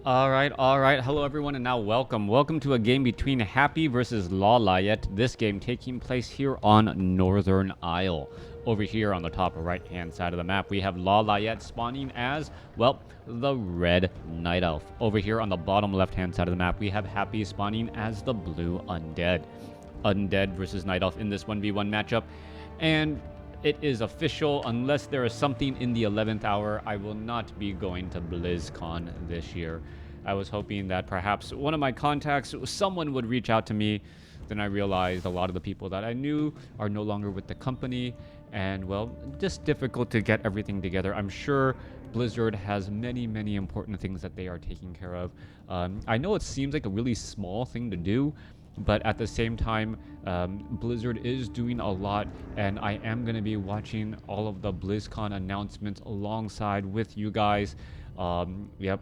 All right. Hello, everyone, and now welcome to a game between Happy versus Lawliet. This game taking place here on Northern Isle. Over here on the top right-hand side of the map, we have Lawliet spawning as, well, the Red Night Elf. Over here on the bottom left-hand side of the map, we have Happy spawning as the Blue Undead. Undead versus Night Elf in this 1v1 matchup. And it is official. Unless there is something in the 11th hour, I will not be going to BlizzCon this year. I was hoping that perhaps one of my contacts, someone would reach out to me. Then I realized a lot of the people that I knew are no longer with the company. And, well, just difficult to get everything together. I'm sure Blizzard has many important things that they are taking care of. I know it seems like a really small thing to do, but at the same time, Blizzard is doing a lot, and I am going to be watching all of the BlizzCon announcements alongside with you guys. Yep.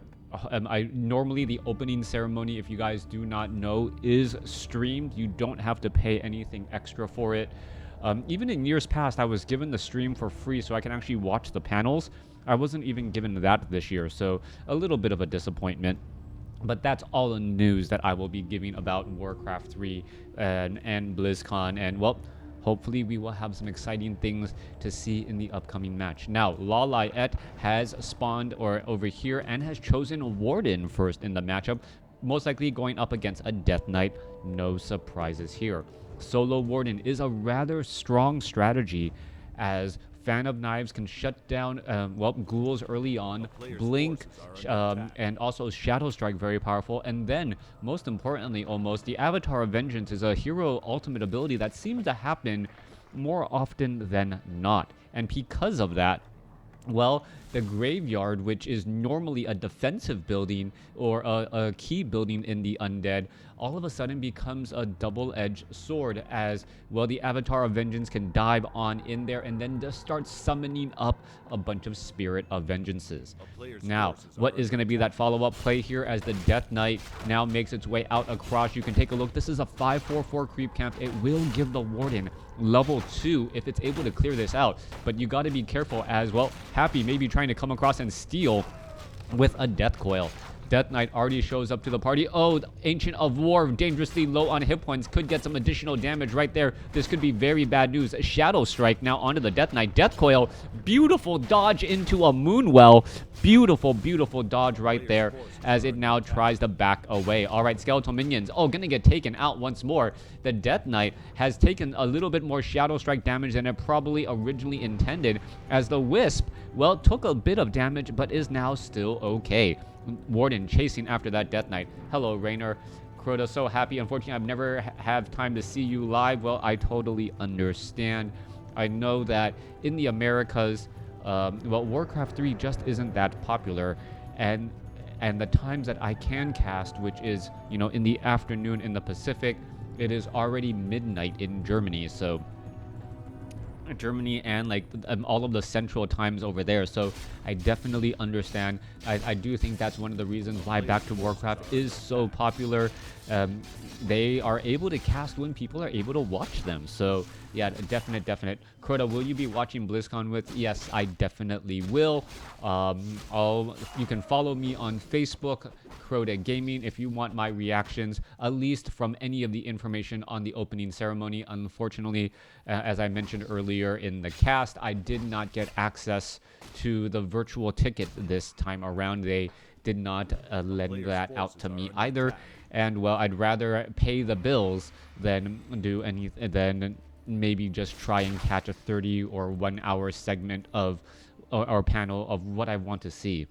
Normally the opening ceremony, if you guys do not know, is streamed. You don't have to pay anything extra for it. Even in years past, I was given the stream for free so I can actually watch the panels. I wasn't even given that this year, so a little bit of a disappointment. But that's all the news that I will be giving about WarCraft 3 and BlizzCon. And, well, hopefully we will have some exciting things to see in the upcoming match. Now, Lawliet has spawned over here and has chosen Warden first in the matchup, most likely going up against a Death Knight. No surprises here. Solo Warden is a rather strong strategy, as Fan of Knives can shut down, ghouls early on, Blink, and also Shadow Strike, very powerful. And then, most importantly almost, the Avatar of Vengeance is a hero ultimate ability that seems to happen more often than not. And because of that, well, the graveyard, which is normally a defensive building or a key building in the Undead, all of a sudden becomes a double-edged sword, as, well, the Avatar of Vengeance can dive on in there and then just start summoning up a bunch of Spirit of Vengeances. Now, what is going to be that follow-up play here as the Death Knight now makes its way out across? You can take a look. This is a 5/4/4 creep camp. It will give the Warden level 2 if it's able to clear this out, but you got to be careful, as, well, Happy may be trying to come across and steal with a Death Coil. Death Knight already shows up to the party. Oh, the Ancient of War, dangerously low on hit points, could get some additional damage right there. This could be very bad news. Shadow Strike now onto the Death Knight. Death Coil, beautiful dodge into a Moonwell. Beautiful dodge right there as it now tries to back away. All right, Skeletal Minions. Oh, gonna get taken out once more. The Death Knight has taken a little bit more Shadow Strike damage than it probably originally intended, as the Wisp, well, took a bit of damage but is now still okay. Warden chasing after that Death Knight. Hello, Rainer. Crota, so happy. Unfortunately, I've never have time to see you live. Well, I totally understand. I know that in the Americas, WarCraft 3 just isn't that popular, and the times that I can cast, which is, in the afternoon in the Pacific, it is already midnight in Germany, so Germany and all of the central times over there. So I definitely understand. I do think that's one of the reasons why Back to Warcraft is so popular. They are able to cast when people are able to watch them. So yeah, definite. Crota, will you be watching BlizzCon with? Yes, I definitely will. You can follow me on Facebook, Crota Gaming, if you want my reactions, at least from any of the information on the opening ceremony. Unfortunately, as I mentioned earlier in the cast, I did not get access to the virtual ticket this time around. They did not lend that out to me either. And, well, I'd rather pay the bills than do than maybe just try and catch a 30 or 1 hour segment of or panel of what I want to see,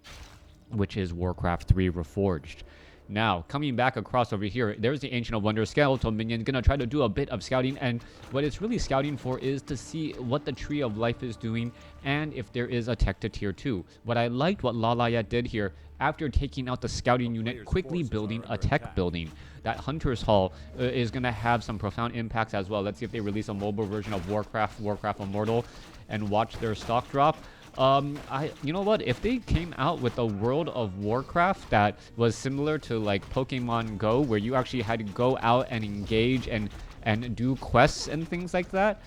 which is WarCraft 3 Reforged. Now, coming back across over here, there's the Ancient of Wonder Skeletal Minion, gonna try to do a bit of scouting, and what it's really scouting for is to see what the Tree of Life is doing, and if there is a tech to tier 2. What I liked what Lawliet did here, after taking out the scouting unit, quickly building a tech building. That Hunter's Hall is gonna have some profound impacts as well. Let's see if they release a mobile version of Warcraft Immortal, and watch their stock drop. You know what? If they came out with a World of Warcraft that was similar to like Pokemon Go, where you actually had to go out and engage and do quests and things like that,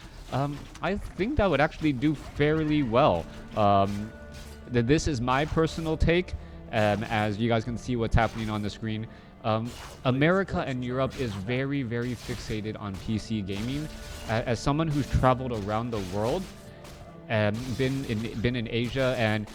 I think that would actually do fairly well. This is my personal take, as you guys can see what's happening on the screen. America and Europe is very, very fixated on PC gaming. As someone who's traveled around the world, been in Asia and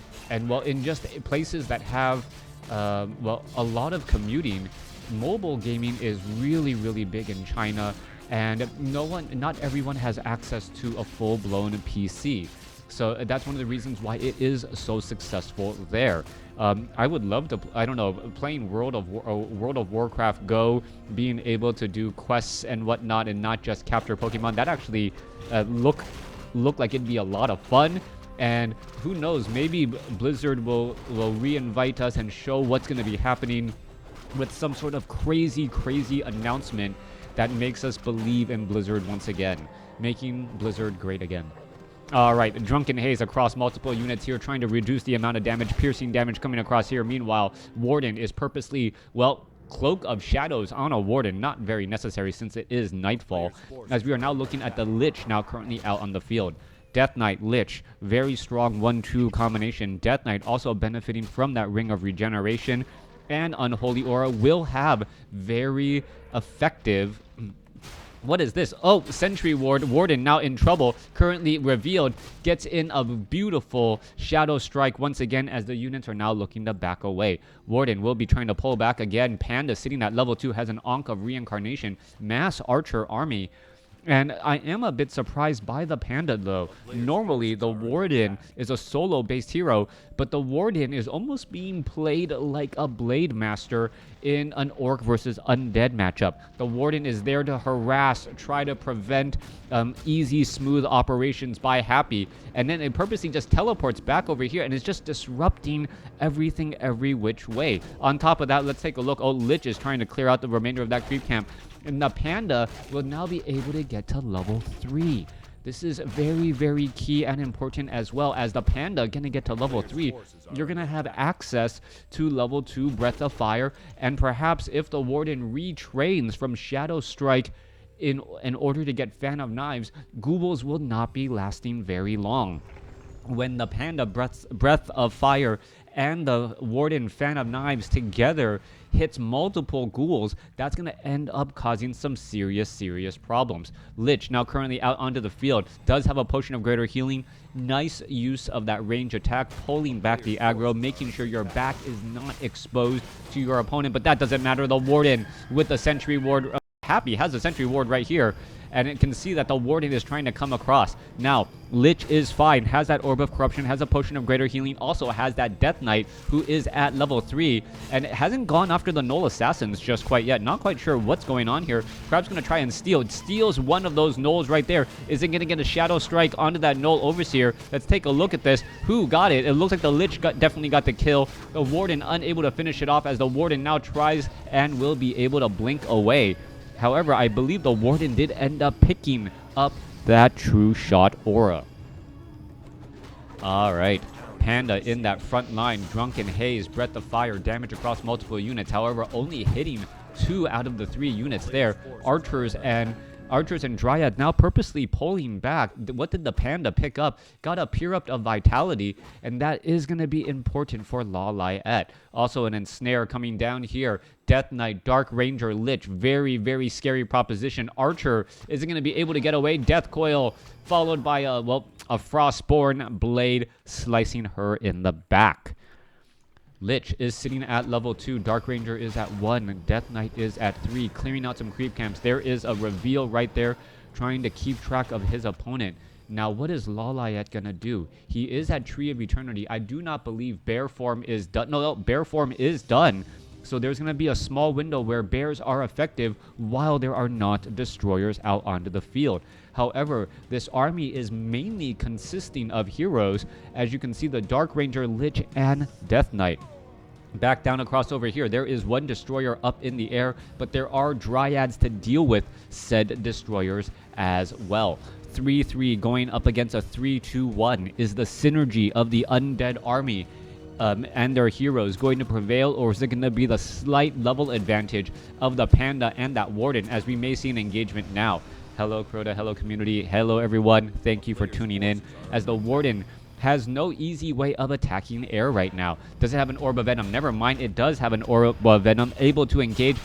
well, in just places that have well, a lot of commuting, mobile gaming is really, really big in China, and not everyone has access to a full-blown PC. So that's one of the reasons why it is so successful there. I would love to, I don't know, playing World of Warcraft Go, being able to do quests and whatnot, and not just capture Pokemon. That actually look like it'd be a lot of fun. And who knows, maybe Blizzard will re-invite us and show what's going to be happening with some sort of crazy announcement that makes us believe in Blizzard once again, making Blizzard great again. Alright, Drunken Haze across multiple units here, trying to reduce the amount of damage, piercing damage coming across here. Meanwhile, Warden is purposely, well, Cloak of Shadows on a Warden, not very necessary since it is Nightfall, as we are now looking at the Lich now currently out on the field. Death Knight, Lich, very strong 1-2 combination. Death Knight also benefiting from that Ring of Regeneration, and Unholy Aura will have very effective... What is this? Oh, Sentry Ward. Warden now in trouble. Currently revealed. Gets in a beautiful Shadow Strike once again as the units are now looking to back away. Warden will be trying to pull back again. Panda sitting at level 2 has an Ankh of Reincarnation. Mass Archer Army. And I am a bit surprised by the Panda, though. Normally, the Warden is a solo-based hero, but the Warden is almost being played like a Blade Master in an Orc versus Undead matchup. The Warden is there to harass, try to prevent easy, smooth operations by Happy, and then it purposely just teleports back over here and is just disrupting everything every which way. On top of that, let's take a look. Oh, Lich is trying to clear out the remainder of that creep camp. And the Panda will now be able to get to level 3. This is very, very key and important, as well as the Panda going to get to level 3. You're going to have access to level 2 Breath of Fire, and perhaps if the Warden retrains from Shadow Strike in order to get Fan of Knives, Goobles will not be lasting very long. When the Panda Breath of Fire and the Warden Fan of Knives together hits multiple ghouls, that's going to end up causing some serious problems. Lich, now currently out onto the field, does have a Potion of Greater Healing. Nice use of that range attack, pulling back the aggro, making sure your back is not exposed to your opponent, but that doesn't matter. The Warden with the Sentry Ward, Happy has a Sentry Ward right here, and it can see that the Warden is trying to come across. Now, Lich is fine, has that Orb of Corruption, has a Potion of Greater Healing, also has that Death Knight, who is at level 3, and it hasn't gone after the Null Assassins just quite yet. Not quite sure what's going on here. Perhaps going to try and steal. It steals one of those Nulls right there. Is it going to get a Shadow Strike onto that Null Overseer? Let's take a look at this. Who got it? It looks like the Lich definitely got the kill. The Warden unable to finish it off, as the Warden now tries and will be able to blink away. However, I believe the Warden did end up picking up that True Shot aura. Alright, Panda in that front line. Drunken Haze, Breath of Fire, damage across multiple units. However, only hitting 2 out of the 3 units there. Archers and Dryad now purposely pulling back. What did the Panda pick up? Got a Pure-Up of Vitality, and that is going to be important for Lawliet. Also an Ensnare coming down here. Death Knight, Dark Ranger, Lich, very scary proposition. Archer isn't going to be able to get away. Death Coil followed by a Frostborn Blade slicing her in the back. Lich is sitting at level 2. Dark Ranger is at 1. Death Knight is at 3. Clearing out some creep camps. There is a reveal right there, trying to keep track of his opponent. Now, what is Lawliet gonna do? He is at Tree of Eternity. I do not believe Bear Form is done. No, Bear Form is done. So there's gonna be a small window where bears are effective while there are not destroyers out onto the field. However, this army is mainly consisting of heroes, as you can see, the Dark Ranger, Lich, and Death Knight. Back down across over here, there is one destroyer up in the air, but there are Dryads to deal with said destroyers as well. 3-3 going up against a 3-2-1. Is the synergy of the Undead army and their heroes going to prevail, or is it going to be the slight level advantage of the Panda and that Warden, as we may see an engagement now? Hello, Crota. Hello, community. Hello, everyone. Thank you for tuning in. As the Warden has no easy way of attacking air right now. Does it have an Orb of Venom? Never mind, it does have an Orb of Venom, able to engage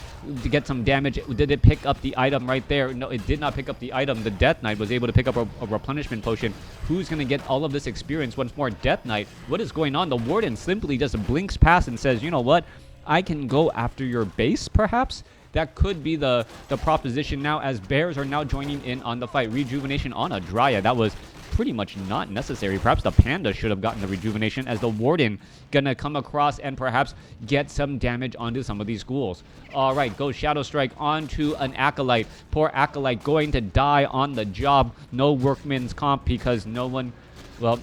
to get some damage. Did it pick up the item right there? No, it did not pick up the item. The Death Knight was able to pick up a replenishment potion. Who's going to get all of this experience once more? Death Knight, what is going on? The Warden simply just blinks past and says, you know what? I can go after your base, perhaps? That could be the proposition now, as bears are now joining in on the fight. Rejuvenation on a Dryad. That was pretty much not necessary. Perhaps the Panda should have gotten the rejuvenation, as the Warden gonna come across and perhaps get some damage onto some of these ghouls. All right, go Shadow Strike onto an Acolyte. Poor Acolyte going to die on the job. No workman's comp because no one, well,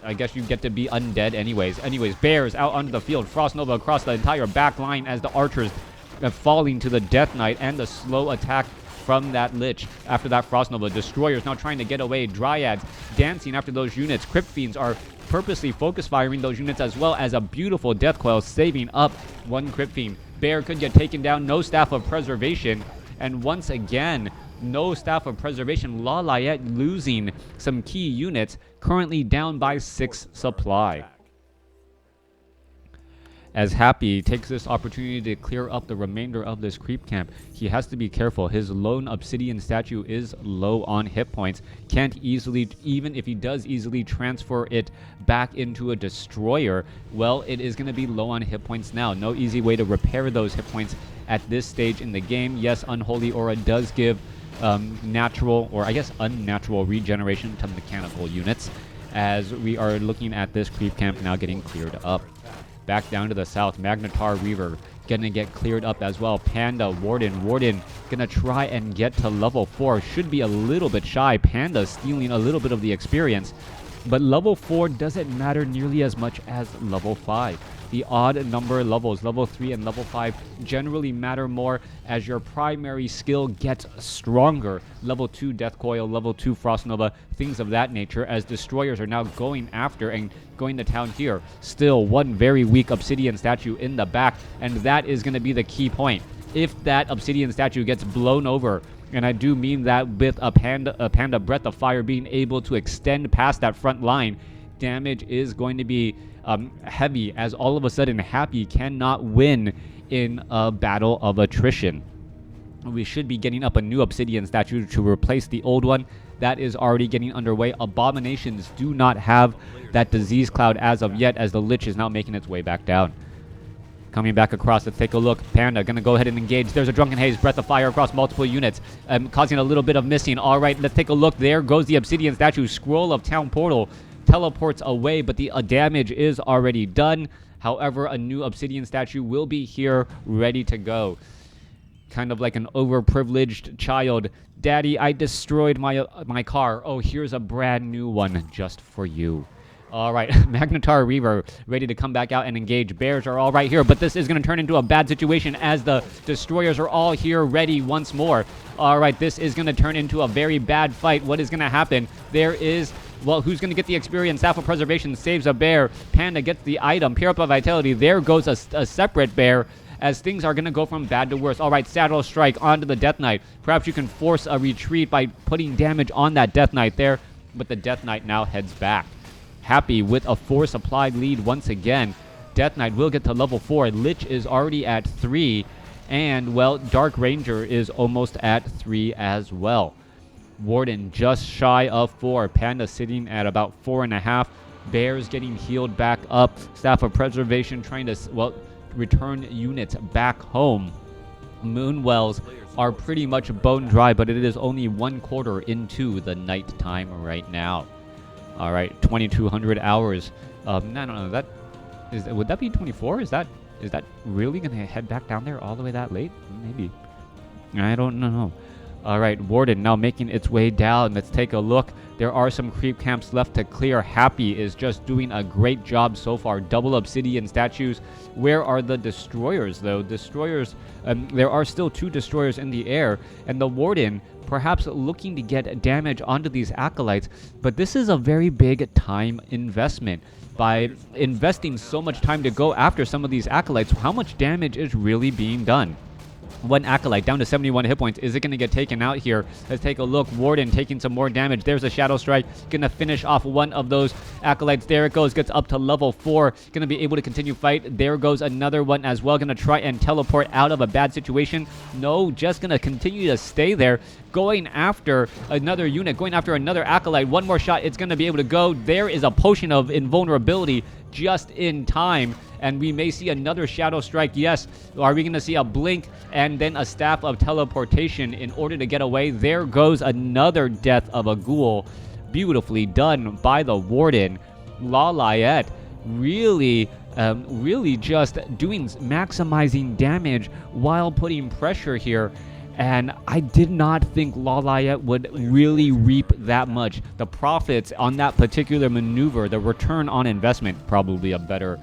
I guess you get to be undead anyways. Bears out onto the field. Frost Nova across the entire back line as the archers falling to the Death Knight and the slow attack from that Lich after that Frost Nova. Destroyers now trying to get away. Dryads dancing after those units. Crypt Fiends are purposely focus firing those units, as well as a beautiful Death Coil saving up one Crypt Fiend. Bear could get taken down. No Staff of Preservation. And once again, no Staff of Preservation. Lawliet losing some key units, currently down by 6 supply. As Happy takes this opportunity to clear up the remainder of this creep camp, he has to be careful. His lone obsidian statue is low on hit points. Can't easily, even if he does easily transfer it back into a destroyer, well, it is going to be low on hit points now. No easy way to repair those hit points at this stage in the game. Yes, Unholy Aura does give natural, or I guess unnatural, regeneration to mechanical units, as we are looking at this creep camp now getting cleared up. Back down to the south, Magnetar Reaver gonna get cleared up as well. Panda, Warden gonna try and get to level 4. Should be a little bit shy. Panda stealing a little bit of the experience. But level 4 doesn't matter nearly as much as level 5. The odd number levels, level 3 and level 5, generally matter more as your primary skill gets stronger. Level 2 Death Coil, level 2 Frost Nova, things of that nature, as destroyers are now going after and going to town here. Still, one very weak Obsidian statue in the back, and that is going to be the key point. If that Obsidian statue gets blown over, and I do mean that with a Panda Breath of Fire being able to extend past that front line, damage is going to be heavy, as all of a sudden Happy cannot win in a battle of attrition. We should be getting up a new Obsidian statue to replace the old one. That is already getting underway. Abominations do not have that disease cloud as of yet, as the Lich is now making its way back down. Coming back across, let's take a look. Panda gonna go ahead and engage. There's a Drunken Haze, Breath of Fire across multiple units, causing a little bit of missing. All right, let's take a look. There goes the Obsidian statue. Scroll of Town Portal teleports away, but the damage is already done. However, a new Obsidian statue will be here, ready to go. Kind of like an overprivileged child. Daddy, I destroyed my car. Oh, here's a brand new one just for you. All right, Magnetar Reaver ready to come back out and engage. Bears are all right here, but this is going to turn into a bad situation as the destroyers are all here ready once more. All right, this is going to turn into a very bad fight. What is going to happen? There is, well, who's going to get the experience? Staff of Preservation saves a bear. Panda gets the item. Pure Up of Vitality. There goes a separate bear, as things are going to go from bad to worse. All right, Saddle Strike onto the Death Knight. Perhaps you can force a retreat by putting damage on that Death Knight there, but the Death Knight now heads back. Happy with a 4 supplied lead once again. Death Knight will get to level 4. Lich is already at 3. And, well, Dark Ranger is almost at 3 as well. Warden just shy of 4. Panda sitting at about 4.5. Bears getting healed back up. Staff of Preservation trying to, well, return units back home. Moonwells are pretty much bone dry, but it is only 1/4 into the night time right now. All right, 2,200 hours. No, that is. Would that be 24? Is that really gonna head back down there all the way that late? Maybe. I don't know. All right, Warden now making its way down. Let's take a look. There are some creep camps left to clear. Happy is just doing a great job so far. Double Obsidian statues. Where are the destroyers, though? Destroyers, there are still 2 destroyers in the air, and the Warden perhaps looking to get damage onto these acolytes, but this is a very big time investment. By investing so much time to go after some of these acolytes, how much damage is really being done? One Acolyte down to 71 hit points. Is it going to get taken out here? Let's take a look. Warden taking some more damage. There's a Shadow Strike. Going to finish off one of those Acolytes. There it goes. Gets up to level 4. Going to be able to continue fight. There goes another one as well. Going to try and teleport out of a bad situation. No, just going to continue to stay there. Going after another unit. Going after another Acolyte. One more shot. It's going to be able to go. There is a potion of invulnerability just in time. And we may see another Shadow Strike. Yes. Are we going to see a blink and then a Staff of Teleportation in order to get away? There goes another death of a ghoul. Beautifully done by the Warden. Lawliet really just maximizing damage while putting pressure here. And I did not think Lawliet would really reap that much. The profits on that particular maneuver, the return on investment, probably a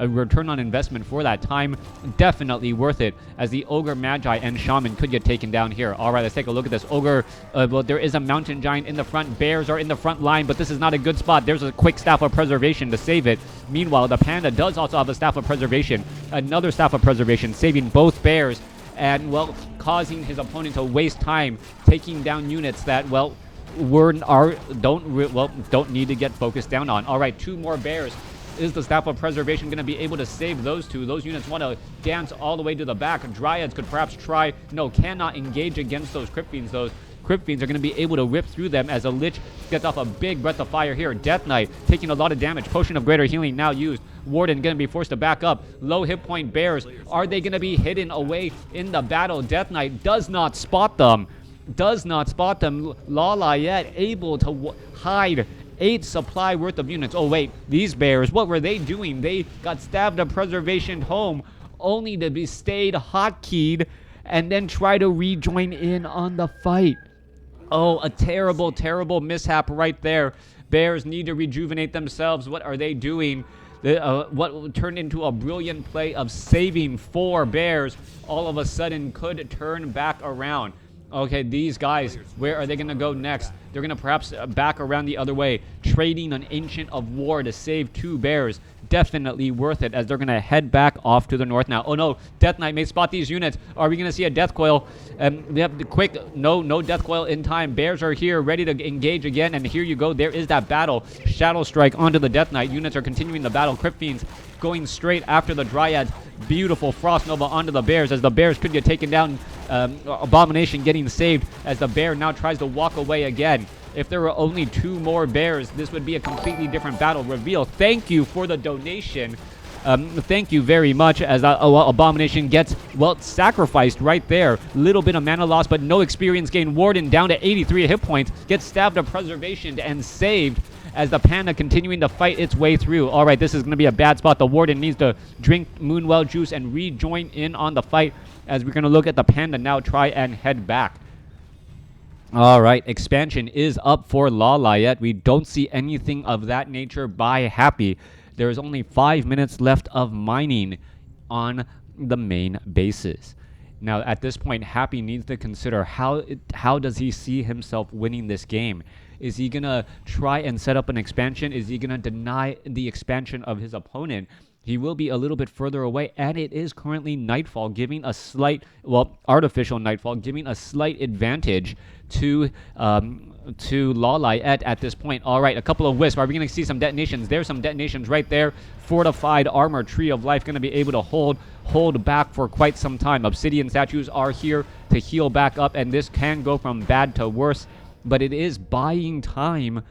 return on investment for that time, definitely worth it, as the Ogre, Magi, and Shaman could get taken down here. All right, let's take a look at this. Ogre, well, there is a Mountain Giant in the front. Bears are in the front line, but this is not a good spot. There's a quick Staff of Preservation to save it. Meanwhile, the Panda does also have a Staff of Preservation. Another Staff of Preservation, saving both bears, and, well, causing his opponent to waste time taking down units that, well, don't need to get focused down on. All right, 2 more bears. Is the Staff of Preservation going to be able to save those 2? Those units want to dance all the way to the back. Dryads could perhaps try. No, cannot engage against those Crypt Fiends. Those Crypt Fiends are going to be able to rip through them as a Lich gets off a big Breath of Fire here. Death Knight taking a lot of damage. Potion of Greater Healing now used. Warden going to be forced to back up. Low hit point bears. Are they going to be hidden away in the battle? Death Knight does not spot them. Lawliet able to hide 8 supply worth of units. Oh, wait. These bears, what were they doing? They got Stabbed of Preservation home, only to be stayed hotkeyed and then try to rejoin in on the fight. Oh, a terrible, terrible mishap right there. Bears need to rejuvenate themselves. What are they doing? What turned into a brilliant play of saving 4 bears all of a sudden could turn back around. Okay, these guys, where are they going to go next? They're going to perhaps back around the other way, trading an Ancient of War to save 2 bears. Definitely worth it, as they're going to head back off to the north now. Oh no, Death Knight may spot these units. Are we going to see a Death Coil? They have the quick, no Death Coil in time. Bears are here, ready to engage again, and here you go. There is that battle. Shadow Strike onto the Death Knight. Units are continuing the battle. Crypt Fiends going straight after the Dryads. Beautiful Frost Nova onto the bears, as the bears could get taken down. Abomination getting saved as the bear now tries to walk away again. If there were only 2 more bears, this would be a completely different battle. Reveal, thank you for the donation. Thank you very much, as Abomination gets, well, sacrificed right there. Little bit of mana loss, but no experience gain. Warden down to 83 hit points, gets Stabbed of Preservation and saved, as the Panda continuing to fight its way through. All right, this is going to be a bad spot. The Warden needs to drink Moonwell juice and rejoin in on the fight, as we're going to look at the Panda now try and head back. All right, expansion is up for Lawliet. We don't see anything of that nature by Happy. There is only 5 minutes left of mining on the main bases. Now, at this point, Happy needs to consider how does he see himself winning this game. Is he going to try and set up an expansion? Is he going to deny the expansion of his opponent? He will be a little bit further away, and it is currently nightfall, giving a slight, well, artificial nightfall, giving a slight advantage to Lawliet at this point. All right, a couple of wisps. Are we going to see some detonations? There's some detonations right there. Fortified armor, Tree of Life, going to be able to hold back for quite some time. Obsidian statues are here to heal back up, and this can go from bad to worse, but it is buying time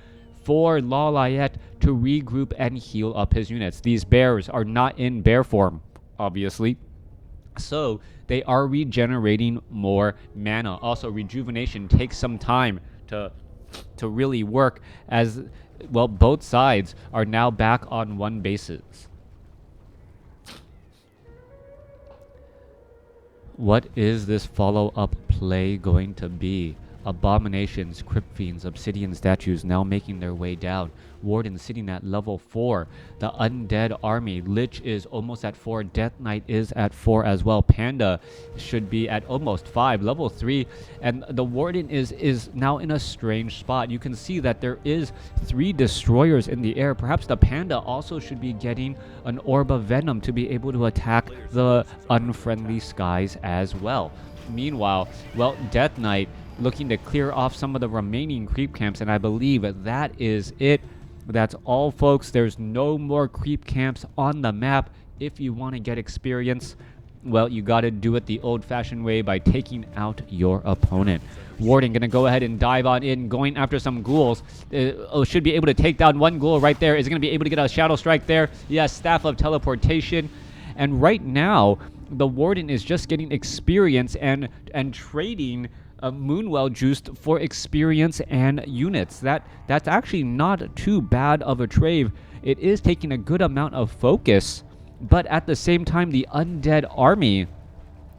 for Lawliet to regroup and heal up his units. These bears are not in bear form, obviously, so they are regenerating more mana. Also, rejuvenation takes some time to really work, as, well, both sides are now back on one basis. What is this follow-up play going to be? Abominations, Crypt Fiends, Obsidian statues now making their way down. Warden sitting at level 4. The Undead army. Lich is almost at 4. Death Knight is at 4 as well. Panda should be at almost 5. Level 3. And the Warden is now in a strange spot. You can see that there is 3 destroyers in the air. Perhaps the Panda also should be getting an Orb of Venom to be able to attack the unfriendly skies as well. Meanwhile, well, Death Knight looking to clear off some of the remaining creep camps, and I believe that is it. That's all, folks. There's no more creep camps on the map. If you want to get experience, well, you got to do it the old-fashioned way by taking out your opponent. Warden going to go ahead and dive on in, going after some ghouls. Should be able to take down one ghoul right there. Is going to be able to get a Shadow Strike there. Yes, Staff of Teleportation. And right now, the Warden is just getting experience and trading Moonwell juiced for experience and units. That's actually not too bad of a trade. It is taking a good amount of focus, but at the same time, the Undead army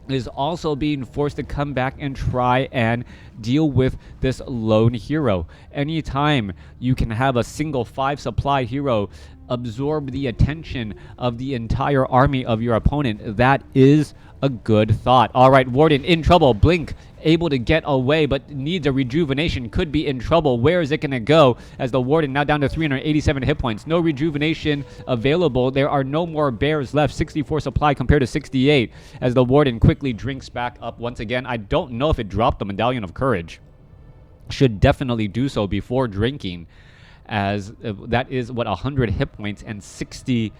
is also being forced to come back and try and deal with this lone hero. Anytime you can have a single 5 supply hero absorb the attention of the entire army of your opponent, that is a good thought. All right, Warden in trouble. Blink able to get away, but needs a rejuvenation. Could be in trouble. Where is it going to go? As the Warden now down to 387 hit points. No rejuvenation available. There are no more bears left. 64 supply compared to 68. As the Warden quickly drinks back up once again. I don't know if it dropped the Medallion of Courage. Should definitely do so before drinking, as that is what 100 hit points and 60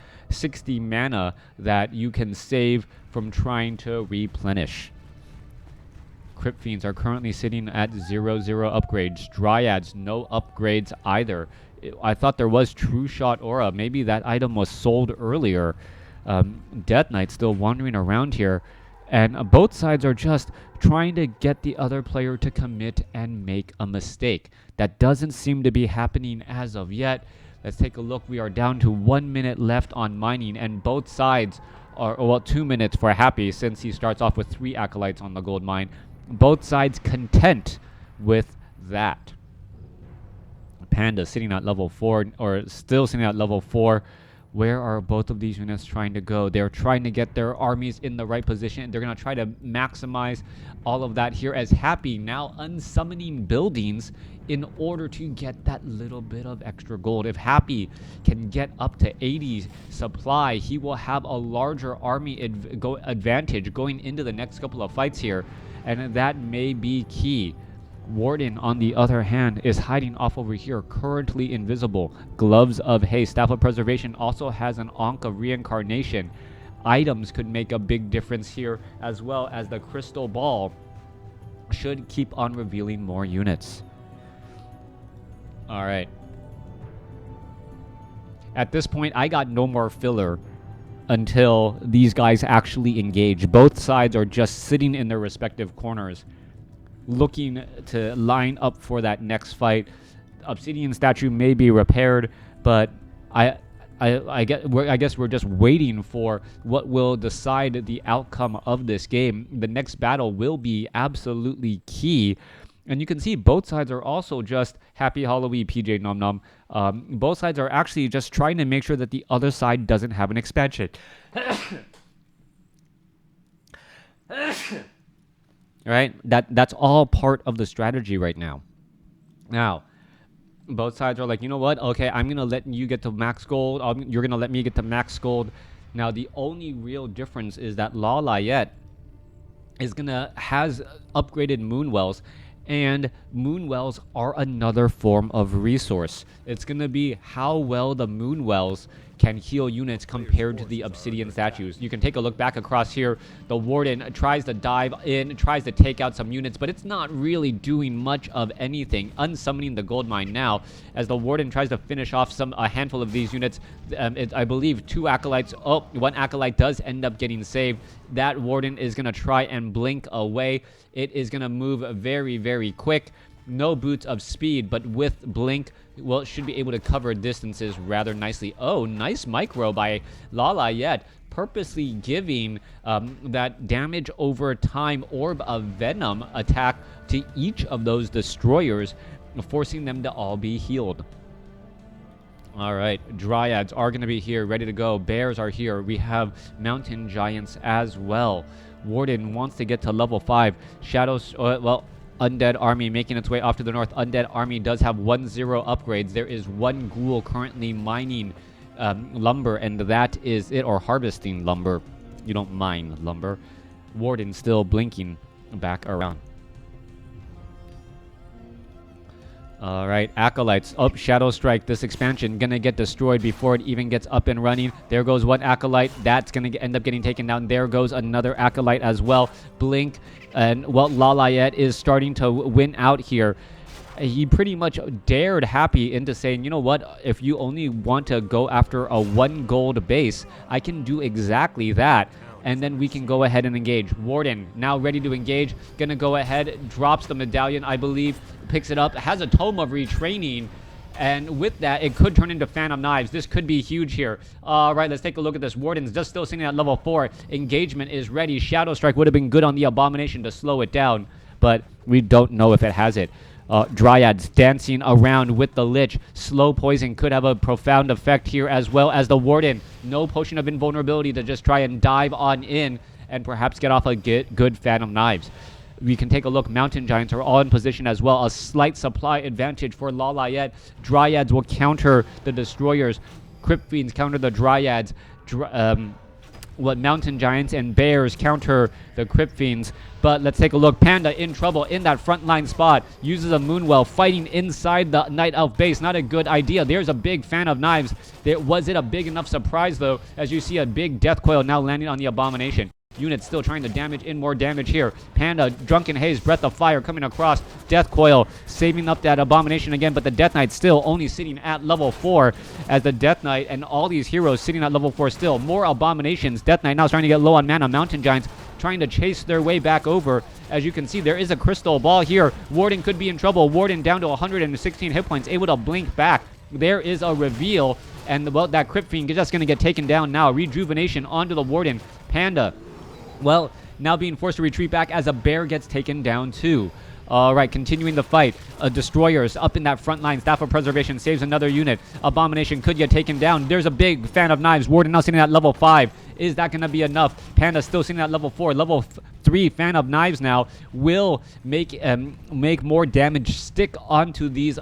mana that you can save from trying to replenish. Crypt Fiends are currently sitting at 0 upgrades. Dryads, no upgrades either. I thought there was True Shot Aura. Maybe that item was sold earlier. Death Knight still wandering around here. And both sides are just trying to get the other player to commit and make a mistake. That doesn't seem to be happening as of yet. Let's take a look. We are down to 1 minute left on mining, and both sides are, well, 2 minutes for Happy, since he starts off with 3 acolytes on the gold mine. Both sides content with that. Panda sitting at level 4, or still sitting at level 4. Where are both of these units trying to go? They're trying to get their armies in the right position. They're going to try to maximize all of that here, as Happy now unsummoning buildings in order to get that little bit of extra gold. If Happy can get up to 80 supply, he will have a larger army advantage going into the next couple of fights here, and that may be key. Warden, on the other hand, is hiding off over here, currently invisible. Gloves of Haste. Staff of Preservation also has an Ankh of Reincarnation. Items could make a big difference here, as well as the Crystal Ball should keep on revealing more units. All right. At this point, I got no more filler until these guys actually engage. Both sides are just sitting in their respective corners, looking to line up for that next fight. Obsidian statue may be repaired, but I guess we're just waiting for what will decide the outcome of this game. The next battle will be absolutely key. And you can see both sides are also just happy Halloween, PJ Nom Nom. Both sides are actually just trying to make sure that the other side doesn't have an expansion. Right? That's all part of the strategy right now. Now, both sides are like, you know what? Okay, I'm going to let you get to max gold. You're going to let me get to max gold. Now, the only real difference is that Lawliet has upgraded Moonwells, and Moonwells are another form of resource. It's going to be how well the Moonwells can heal units compared to the Obsidian statues. You can take a look back across here. The Warden tries to dive in, tries to take out some units, but it's not really doing much of anything. Unsummoning the gold mine now, as the Warden tries to finish off a handful of these units. I believe 2 acolytes. Oh, 1 acolyte does end up getting saved. That Warden is going to try and blink away. It is going to move very, very quick. No boots of speed, but with blink, well, it should be able to cover distances rather nicely. Oh, nice micro by Lawliet, purposely giving that damage over time orb of venom attack to each of those destroyers, forcing them to all be healed. All right, Dryads are going to be here, ready to go. Bears are here. We have Mountain Giants as well. Warden wants to get to level 5. Shadows, well, Undead army making its way off to the north. Undead army does have 1-0 upgrades. There is 1 ghoul currently mining lumber, and that is it, or harvesting lumber. You don't mine lumber. Warden still blinking. back around. All right, Acolytes. Oh, Shadow Strike. This expansion gonna get destroyed before it even gets up and running. There goes one Acolyte. That's gonna end up getting taken down. There goes another Acolyte as well. Blink. And, well, Lawliet is starting to win out here. He pretty much dared Happy into saying, you know what, if you only want to go after a 1 gold base, I can do exactly that. And then we can go ahead and engage. Warden, now ready to engage. Gonna go ahead, drops the medallion, I believe, picks it up, has a Tome of Retraining, and with that, it could turn into Fan of Knives. This could be huge here. All right, let's take a look at this. Warden's just still sitting at level 4. Engagement is ready. Shadow Strike would have been good on the Abomination to slow it down, but we don't know if it has it. Dryads dancing around with the Lich. Slow Poison could have a profound effect here, as well as the Warden. No Potion of Invulnerability to just try and dive on in and perhaps get off a good Fan of Knives. We can take a look. Mountain Giants are all in position as well. A slight supply advantage for Lawliet. Dryads will counter the Destroyers. Crypt Fiends counter the Dryads. Mountain Giants and Bears counter the Crypt Fiends. But let's take a look. Panda in trouble in that front line spot. Uses a Moonwell, fighting inside the Night Elf base. Not a good idea. There's a big Fan of Knives. Was it a big enough surprise, though, as you see a big Death Coil now landing on the Abomination? Units still trying to damage in more damage here. Panda, Drunken Haze, Breath of Fire coming across. Death Coil saving up that Abomination again, but the Death Knight still only sitting at level 4 as the Death Knight and all these heroes sitting at level 4 still. More Abominations. Death Knight now trying to get low on mana. Mountain Giants trying to chase their way back over. As you can see, there is a crystal ball here. Warden could be in trouble. Warden down to 116 hit points, able to blink back. There is a reveal, and well, that Crypt Fiend is just going to get taken down now. Rejuvenation onto the Warden. Panda, well, now being forced to retreat back as a Bear gets taken down too. All right, continuing the fight. Destroyers up in that front line. Staff of Preservation saves another unit. Abomination could get taken down. There's a big Fan of Knives. Warden now sitting at level 5. Is that going to be enough? Panda still sitting at level 4. Level 3 Fan of Knives now will make more damage stick onto these,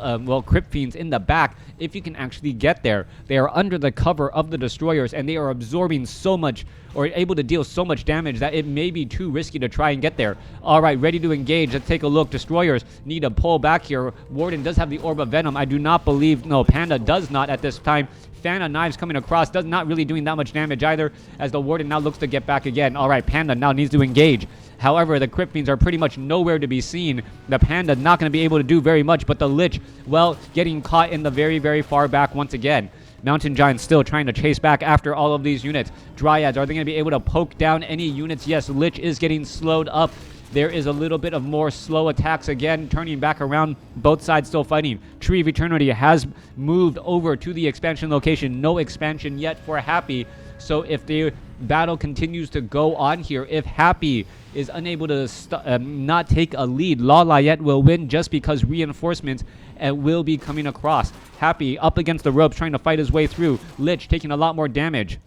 Crypt Fiends in the back if you can actually get there. They are under the cover of the Destroyers, and they are absorbing so much, or able to deal so much damage, that it may be too risky to try and get there. All right, ready to engage. Let's take a look. Destroyers need to pull back here. Warden does have the Orb of Venom. I do not believe, no, Panda does not at this time. Fan of Knives coming across, does not really doing that much damage either, as the Warden now looks to get back again. All right, Panda now needs to engage. However, the Crypt Fiends are pretty much nowhere to be seen. The Panda not going to be able to do very much, but the Lich, well, getting caught in the very, very far back once again. Mountain Giants still trying to chase back after all of these units. Dryads, are they going to be able to poke down any units? Yes, Lich is getting slowed up. There is a little bit of more slow attacks again, turning back around. Both sides still fighting. Tree of Eternity has moved over to the expansion location. No expansion yet for Happy. So if the battle continues to go on here, if Happy is unable to not take a lead, Lawliet will win just because reinforcements will be coming across. Happy up against the ropes trying to fight his way through. Lich taking a lot more damage.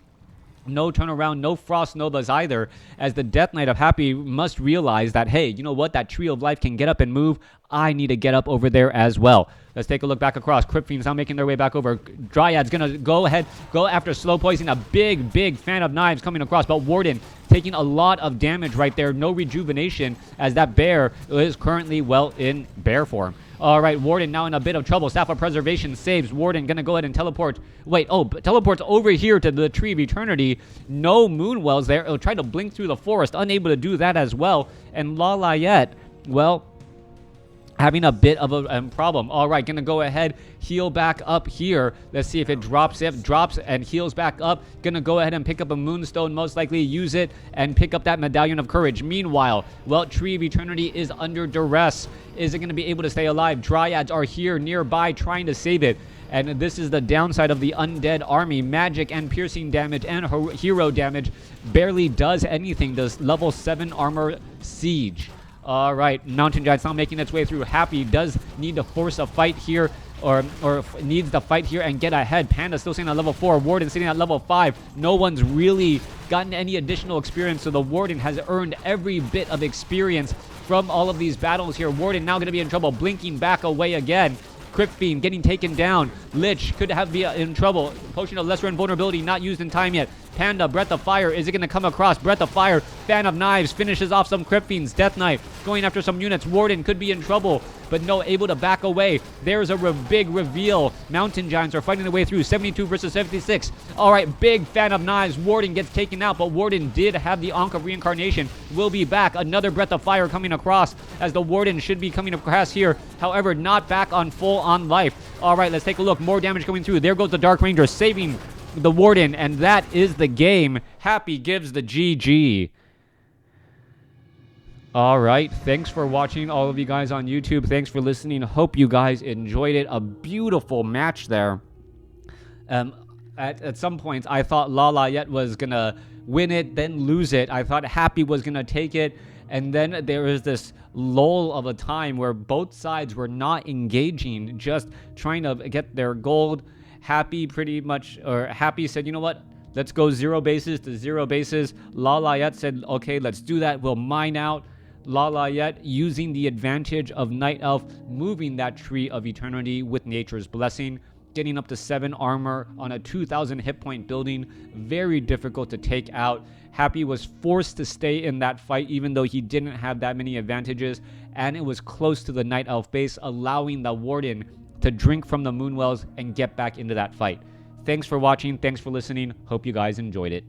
No turnaround, no Frost Novas either, as the Death Knight of Happy must realize that, hey, you know what? That Tree of Life can get up and move. I need to get up over there as well. Let's take a look back across. Crypt Fiends now making their way back over. Dryad's going to go after Slow Poison. A big Fan of Knives coming across, but Warden taking a lot of damage right there. No rejuvenation, as that Bear is currently, well, in Bear form. All right, Warden now in a bit of trouble. Staff of Preservation saves. Warden going to go ahead and teleport. Teleports over here to the Tree of Eternity. No Moonwells there. It'll try to blink through the forest. Unable to do that as well. And Lawliet, well, having a bit of a problem. All right, going to go ahead, heal back up here. Let's see if it drops. If it drops and heals back up, going to go ahead and pick up a Moonstone, most likely use it and pick up that Medallion of Courage. Meanwhile, well, Tree of Eternity is under duress. Is it going to be able to stay alive? Dryads are here nearby trying to save it. And this is the downside of the Undead army. Magic and piercing damage and hero damage barely does anything. Does level 7 armor siege. All right, Mountain Giant's not making its way through. Happy does need to force a fight here, or needs to fight here and get ahead. Panda still sitting at level 4. Warden sitting at level 5. No one's really gotten any additional experience, so the Warden has earned every bit of experience from all of these battles here. Warden now going to be in trouble, blinking back away again. Crypt Fiend getting taken down. Lich could be in trouble. Potion of Lesser Invulnerability not used in time yet. Panda, Breath of Fire. Is it going to come across? Breath of Fire, Fan of Knives, finishes off some Crypt Fiends. Death Knife, going after some units. Warden could be in trouble, but no, able to back away. There's a big reveal. Mountain Giants are fighting their way through. 72 versus 76. All right, big Fan of Knives. Warden gets taken out, but Warden did have the Ankh of Reincarnation. Will be back. Another Breath of Fire coming across, as the Warden should be coming across here. However, not back on full on life. All right, let's take a look. More damage coming through. There goes the Dark Ranger, saving the Warden, and that is the game. Happy gives the GG. All right, thanks for watching, all of you guys on YouTube. Thanks for listening. Hope you guys enjoyed it. A beautiful match there. At some points, I thought Lawliet was going to win it, then lose it. I thought Happy was going to take it. And then there was this lull of a time where both sides were not engaging, just trying to get their gold. Happy said, you know what? Let's go 0 bases to 0 bases. Lawliet said, okay, let's do that. We'll mine out. Lawliet using the advantage of Night Elf, moving that Tree of Eternity with Nature's Blessing, getting up to 7 armor on a 2,000 hit point building. Very difficult to take out. Happy was forced to stay in that fight even though he didn't have that many advantages, and it was close to the Night Elf base, allowing the Warden to drink from the Moonwells and get back into that fight. Thanks for watching. Thanks for listening. Hope you guys enjoyed it.